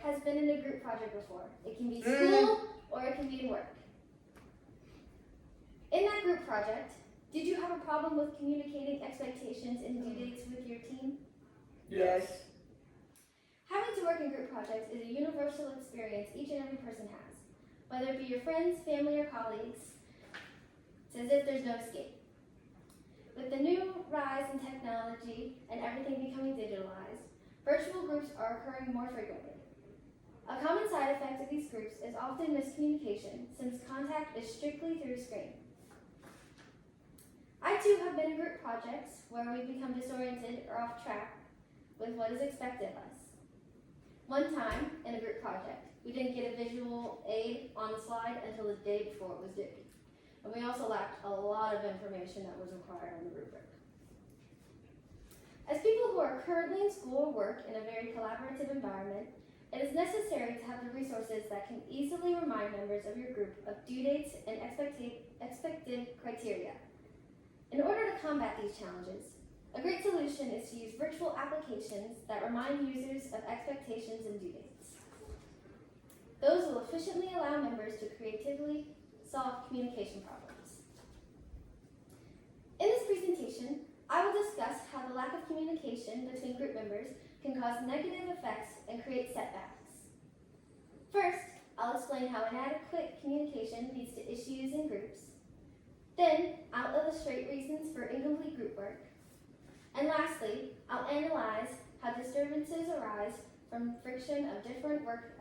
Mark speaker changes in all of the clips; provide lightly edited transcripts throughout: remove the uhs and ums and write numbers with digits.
Speaker 1: has been in a group project before. It can be school or it can be work. In that group project, did you have a problem with communicating expectations and due dates with your team?
Speaker 2: Yes.
Speaker 1: Having to work in group projects is a universal experience each and every person has. Whether it be your friends, family, or colleagues, it's as if there's no escape. With the new rise in technology and everything becoming digitalized, virtual groups are occurring more frequently. A common side effect of these groups is often miscommunication, since contact is strictly through a screen. I too have been in group projects where we become disoriented or off track with what is expected of us. One time in a group project, we didn't get a visual aid on the slide until the day before it was due. And we also lacked a lot of information that was required on the rubric. As people who are currently in school or work in a very collaborative environment, it is necessary to have the resources that can easily remind members of your group of due dates and expected criteria. In order to combat these challenges, a great solution is to use virtual applications that remind users of expectations and due dates. Those will efficiently allow members to creatively solve communication problems. In this presentation, I will discuss how the lack of communication between group members can cause negative effects and create setbacks. First, I'll explain how inadequate communication leads to issues in groups. Then, I'll illustrate reasons for incomplete group work. And lastly, I'll analyze how disturbances arise from friction of different work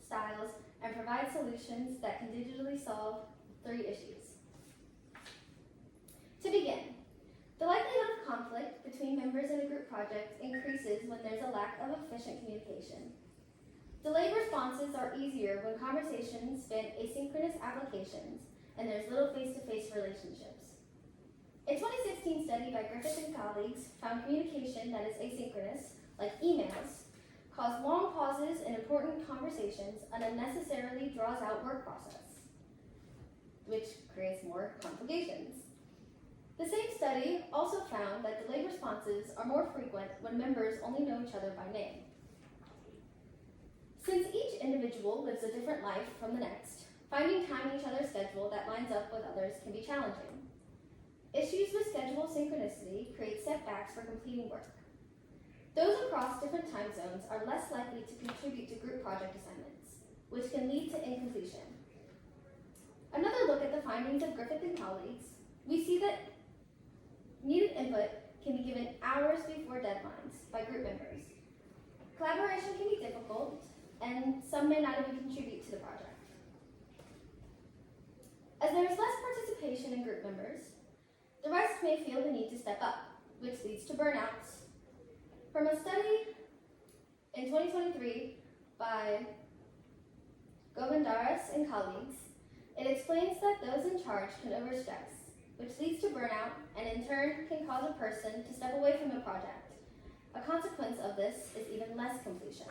Speaker 1: styles and provide solutions that can digitally solve 3 issues. To begin, the likelihood of conflict between members in a group project increases when there's a lack of efficient communication. Delayed responses are easier when conversations span asynchronous applications and there's little face-to-face relationships. A 2016 study by Griffith and colleagues found communication that is asynchronous, like emails, cause long pauses in important conversations and unnecessarily draws out work process, which creates more complications. The same study also found that delayed responses are more frequent when members only know each other by name. Since each individual lives a different life from the next, finding time in each other's schedule that lines up with others can be challenging. Issues with schedule synchronicity create setbacks for completing work. Those across different time zones are less likely to contribute to group project assignments, which can lead to incompletion. Another look at the findings of Griffith and colleagues, we see that needed input can be given hours before deadlines by group members. Collaboration can be difficult, and some may not even contribute to the project. As there is less participation in group members, the rest may feel the need to step up, which leads to burnouts. From a study in 2023 by Govindaras and colleagues, it explains that those in charge can overstress, which leads to burnout and in turn can cause a person to step away from the project. A consequence of this is even less completion.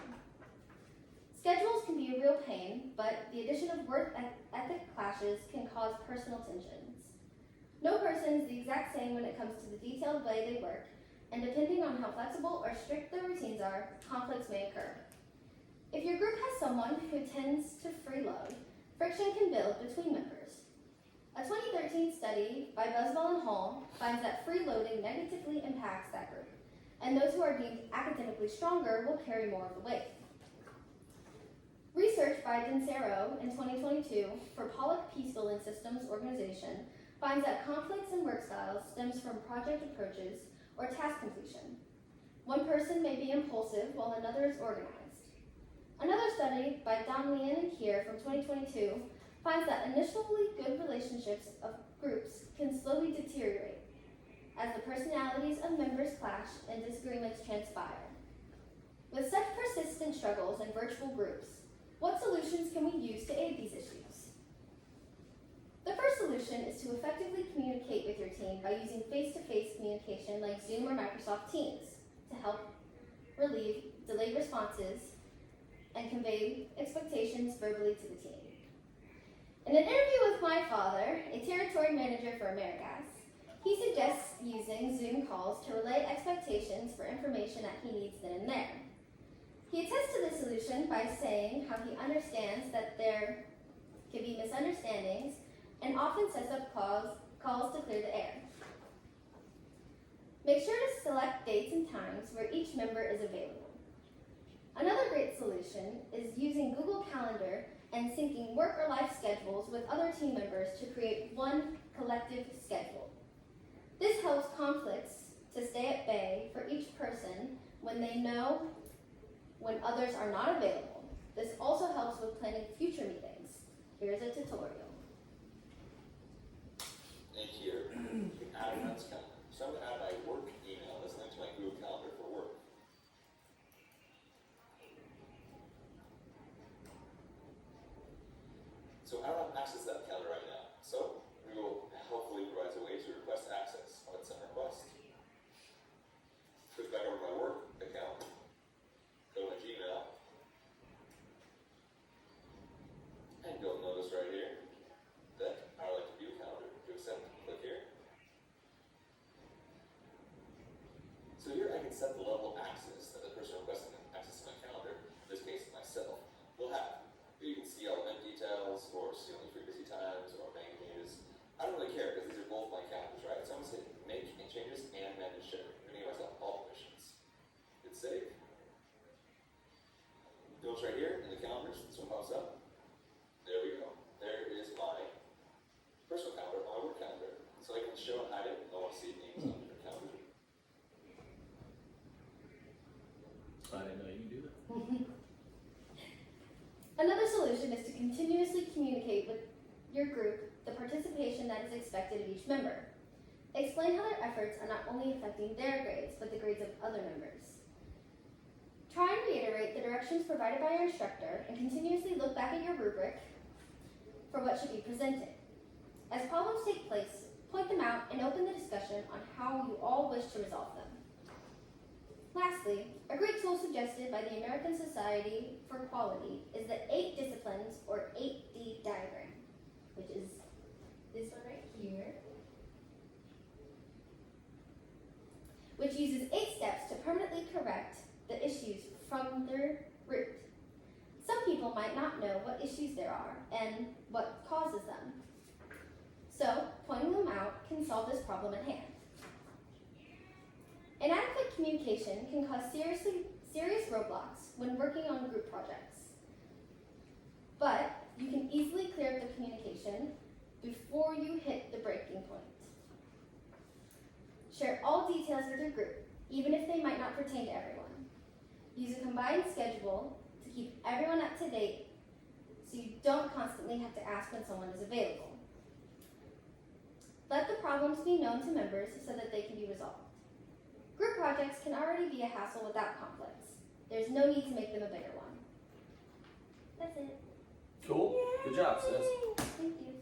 Speaker 1: Schedules can be a real pain, but the addition of work ethic clashes can cause personal tensions. No person is the exact same when it comes to the detailed way they work, and depending on how flexible or strict their routines are, conflicts may occur. If your group has someone who tends to freeload, friction can build between members. A 2013 study by Buswell and Hall finds that freeloading negatively impacts that group, and those who are deemed academically stronger will carry more of the weight. Research by Dincero in 2022 for Pollock Peaceful and Systems Organization finds that conflicts in work styles stems from project approaches or task completion. One person may be impulsive while another is organized. Another study by Donlian and Kier from 2022 finds that initially good relationships of groups can slowly deteriorate as the personalities of members clash and disagreements transpire. With such persistent struggles in virtual groups, what solutions can we use to aid these issues? The first solution is to effectively communicate with your team by using face-to-face communication like Zoom or Microsoft Teams to help relieve delayed responses and convey expectations verbally to the team. In an interview with my father, a territory manager for AmeriGas, he suggests using Zoom calls to relay expectations for information that he needs then and there. He attests to this solution solution by saying how he understands that there can be misunderstandings and often sets up calls to clear the air. Make sure to select dates and times where each member is available. Another great solution is using Google Calendar and syncing work or life schedules with other team members to create one collective schedule. This helps conflicts to stay at bay for each person when they know when others are not available. This also helps with planning future meetings. Here's a tutorial.
Speaker 2: And here, you can add a friend's calendar. So I'm going to add my work email that's linked to my Google Calendar for work. So I don't have access to that calendar right now. So we will hopefully provide a way to request access. I'll hit send request. Switch back over to my work account. Go to my Gmail. And you'll notice right here that I would like to view calendar. To accept, click here. So here I can set the level of access that the person requesting access to my calendar, in this case myself, will have. Here you can see all the event details, or see only free busy times, or main news. I don't really care because these are both my calendars, right? So I'm going to say make and changes and manage sharing. I'm going to give myself all permissions. Hit save. Notice right here in the calendars, this one pops up. There we go. There is my personal calendar, my work calendar. So I can show and hide it. I want to see names on different calendars.
Speaker 3: I didn't know you can do that.
Speaker 1: Another solution is to continuously communicate with your group the participation that is expected of each member. Explain how their efforts are not only affecting their grades, but the grades of other members. Try and reiterate the directions provided by your instructor and continuously look back at your rubric for what should be presented. As problems take place, point them out and open the discussion on how you all wish to resolve them. Lastly, a great tool suggested by the American Society for Quality is the 8 disciplines or 8D diagram, which is this one right here, which uses 8 steps to permanently correct the issues from their root. Some people might not know what issues there are and what causes them. So, pointing them out can solve this problem at hand. Inadequate communication can cause serious roadblocks when working on group projects. But you can easily clear up the communication before you hit the breaking point. Share all details with your group, even if they might not pertain to everyone. Use a combined schedule to keep everyone up to date so you don't constantly have to ask when someone is available. Let the problems be known to members so that they can be resolved. Group projects can already be a hassle without conflicts. There's no need to make them a bigger one. That's it.
Speaker 3: Cool. Good job, sis.
Speaker 1: Thank you.